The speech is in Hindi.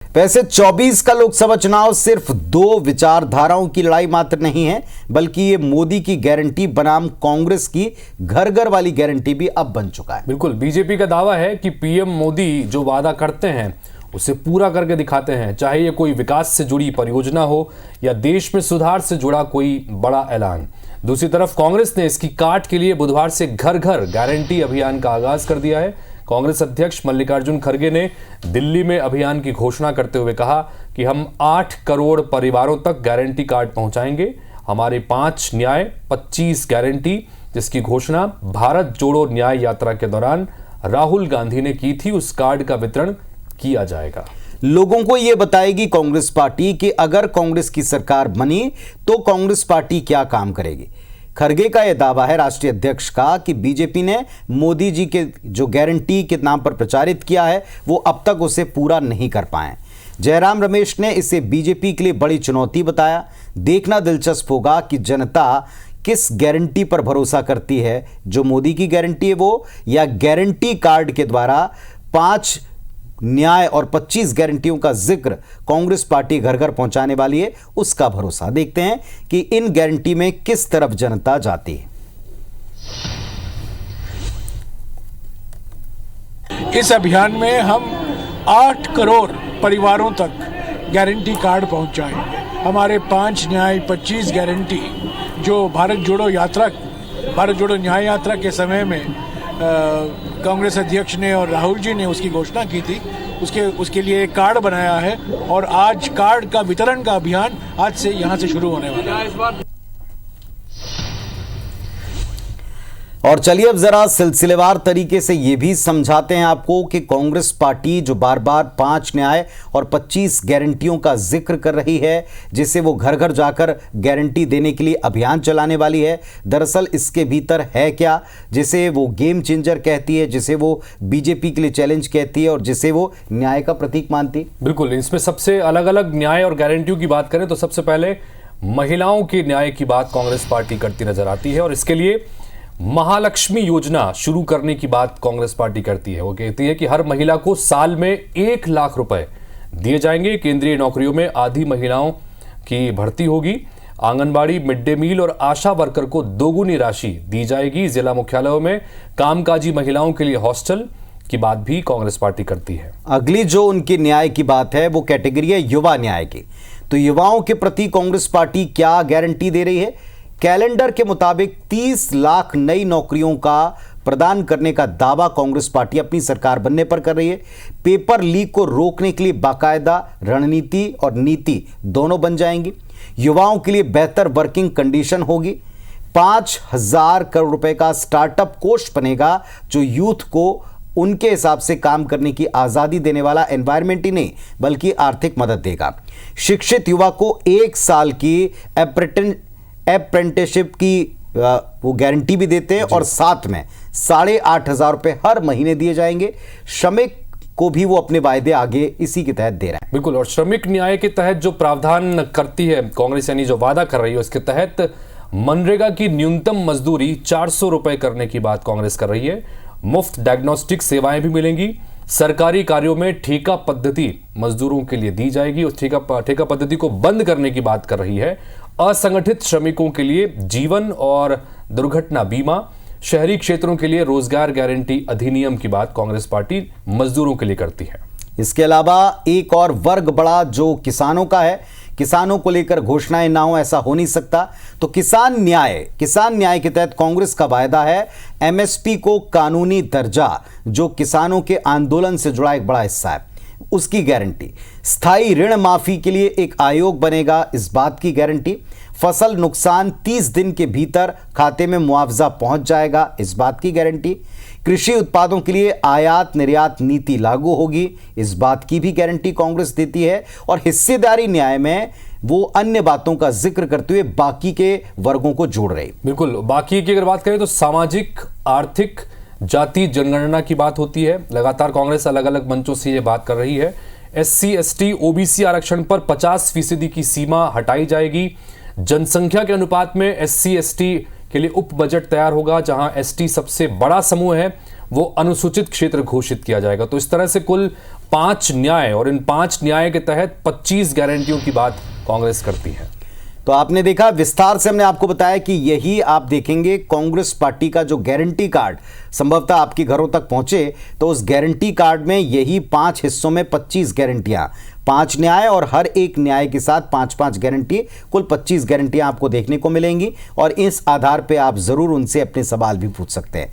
वैसे 24 का लोकसभा चुनाव सिर्फ दो विचारधाराओं की लड़ाई मात्र नहीं है, बल्कि ये मोदी की गारंटी बनाम कांग्रेस की घर घर वाली गारंटी भी अब बन चुका है। बिल्कुल, बीजेपी का दावा है कि पीएम मोदी जो वादा करते हैं उसे पूरा करके दिखाते हैं, चाहे ये कोई विकास से जुड़ी परियोजना हो या देश में सुधार से जुड़ा कोई बड़ा ऐलान। दूसरी तरफ कांग्रेस ने इसकी काट के लिए बुधवार से घर घर गारंटी अभियान का आगाज कर दिया है। कांग्रेस अध्यक्ष मल्लिकार्जुन खड़गे ने दिल्ली में अभियान की घोषणा करते हुए कहा कि हम 8 करोड़ परिवारों तक गारंटी कार्ड पहुंचाएंगे। हमारे 5 न्याय 25 गारंटी, जिसकी घोषणा भारत जोड़ो न्याय यात्रा के दौरान राहुल गांधी ने की थी, उस कार्ड का वितरण किया जाएगा। लोगों को यह बताएगी कांग्रेस पार्टी कि अगर कांग्रेस की सरकार बनी तो कांग्रेस पार्टी क्या काम करेगी। खड़गे का यह दावा है राष्ट्रीय अध्यक्ष का कि बीजेपी ने मोदी जी के जो गारंटी के नाम पर प्रचारित किया है वो अब तक उसे पूरा नहीं कर पाए। जयराम रमेश ने इसे बीजेपी के लिए बड़ी चुनौती बताया। देखना दिलचस्प होगा कि जनता किस गारंटी पर भरोसा करती है, जो मोदी की गारंटी है वो, या गारंटी कार्ड के द्वारा 5 न्याय और 25 गारंटियों का जिक्र कांग्रेस पार्टी घर घर पहुंचाने वाली है, उसका भरोसा। देखते हैं कि इन गारंटी में किस तरफ जनता जाती है। इस अभियान में हम 8 करोड़ परिवारों तक गारंटी कार्ड पहुंचाएंगे। हमारे 5 न्याय 25 गारंटी जो भारत जोड़ो न्याय यात्रा के समय में कांग्रेस अध्यक्ष ने और राहुल जी ने उसकी घोषणा की थी, उसके लिए एक कार्ड बनाया है और आज कार्ड का वितरण का अभियान आज से यहां से शुरू होने वाला है। और चलिए अब जरा सिलसिलेवार तरीके से यह भी समझाते हैं आपको कि कांग्रेस पार्टी जो बार बार 5 न्याय और 25 गारंटियों का जिक्र कर रही है, जिसे वो घर घर जाकर गारंटी देने के लिए अभियान चलाने वाली है, दरअसल इसके भीतर है क्या, जिसे वो गेम चेंजर कहती है, जिसे वो बीजेपी के लिए चैलेंज कहती है और जिसे वो न्याय का प्रतीक मानती है। बिल्कुल, इसमें सबसे अलग अलग न्याय और गारंटियों की बात करें तो सबसे पहले महिलाओं के न्याय की बात कांग्रेस पार्टी करती नजर आती है और इसके लिए महालक्ष्मी योजना शुरू करने की बात कांग्रेस पार्टी करती है। वो कहती है कि हर महिला को साल में 1 लाख रुपए दिए जाएंगे। केंद्रीय नौकरियों में आधी महिलाओं की भर्ती होगी। आंगनबाड़ी, मिड डे मील और आशा वर्कर को दोगुनी राशि दी जाएगी। जिला मुख्यालयों में कामकाजी महिलाओं के लिए हॉस्टल की बात भी कांग्रेस पार्टी करती है। अगली जो उनकी न्याय की बात है वो कैटेगरी है युवा न्याय की। तो युवाओं के प्रति कांग्रेस पार्टी क्या गारंटी दे रही है? कैलेंडर के मुताबिक 30 लाख नई नौकरियों का प्रदान करने का दावा कांग्रेस पार्टी अपनी सरकार बनने पर कर रही है। पेपर लीक को रोकने के लिए बाकायदा रणनीति और नीति दोनों बन जाएंगी। युवाओं के लिए बेहतर वर्किंग कंडीशन होगी। 5,000 करोड़ रुपए का स्टार्टअप कोष बनेगा जो यूथ को उनके हिसाब से काम करने की आजादी देने वाला एनवायरमेंट ही नहीं बल्कि आर्थिक मदद देगा। शिक्षित युवा को 1 साल की अप्रेंटिसशिप की वो गारंटी भी देते हैं और साथ में 8,500 रुपए हर महीने दिए जाएंगे। श्रमिक को भी वो अपने वायदे आगे इसी के तहत दे रहे हैं। बिल्कुल, और श्रमिक न्याय के तहत जो प्रावधान करती है कांग्रेस, यानी जो वादा कर रही है, उसके तहत मनरेगा की न्यूनतम मजदूरी 400 रुपए करने की बात कांग्रेस कर रही है। मुफ्त डायग्नोस्टिक सेवाएं भी मिलेंगी। सरकारी कार्यों में ठेका पद्धति मजदूरों के लिए दी जाएगी। उस ठेका पद्धति को बंद करने की बात कर रही है। असंगठित श्रमिकों के लिए जीवन और दुर्घटना बीमा, शहरी क्षेत्रों के लिए रोजगार गारंटी अधिनियम की बात कांग्रेस पार्टी मजदूरों के लिए करती है। इसके अलावा एक और वर्ग बड़ा जो किसानों का है, किसानों को लेकर घोषणाएं ना हो ऐसा हो नहीं सकता। तो किसान न्याय के तहत कांग्रेस का वायदा है एमएसपी को कानूनी दर्जा, जो किसानों के आंदोलन से जुड़ा एक बड़ा हिस्सा है, उसकी गारंटी। स्थायी ऋण माफी के लिए एक आयोग बनेगा, इस बात की गारंटी। फसल नुकसान 30 दिन के भीतर खाते में मुआवजा पहुंच जाएगा, इस बात की गारंटी। कृषि उत्पादों के लिए आयात निर्यात नीति लागू होगी, इस बात की भी गारंटी कांग्रेस देती है। और हिस्सेदारी न्याय में वो अन्य बातों का जिक्र करते हुए बाकी के वर्गों को जोड़ रही। बिल्कुल, बाकी की अगर बात करें तो सामाजिक, आर्थिक, जाति जनगणना की बात होती है। लगातार कांग्रेस अलग अलग मंचों से यह बात कर रही है। SC, ST, OBC आरक्षण पर 50% की सीमा हटाई जाएगी। जनसंख्या के अनुपात में SC, ST के लिए उप बजट तैयार होगा। जहां ST सबसे बड़ा समूह है वो अनुसूचित क्षेत्र घोषित किया जाएगा। तो इस तरह से कुल 5 न्याय, और इन 5 न्याय के तहत 25 गारंटियों की बात कांग्रेस करती है। तो आपने देखा, विस्तार से हमने आपको बताया कि यही आप देखेंगे कांग्रेस पार्टी का जो गारंटी कार्ड संभवतः आपके घरों तक पहुंचे, तो उस गारंटी कार्ड में यही 5 हिस्सों में 25 गारंटियां, 5 न्याय और हर एक न्याय के साथ 5-5 गारंटी, कुल 25 गारंटियां आपको देखने को मिलेंगी और इस आधार पर आप जरूर उनसे अपने सवाल भी पूछ सकते हैं।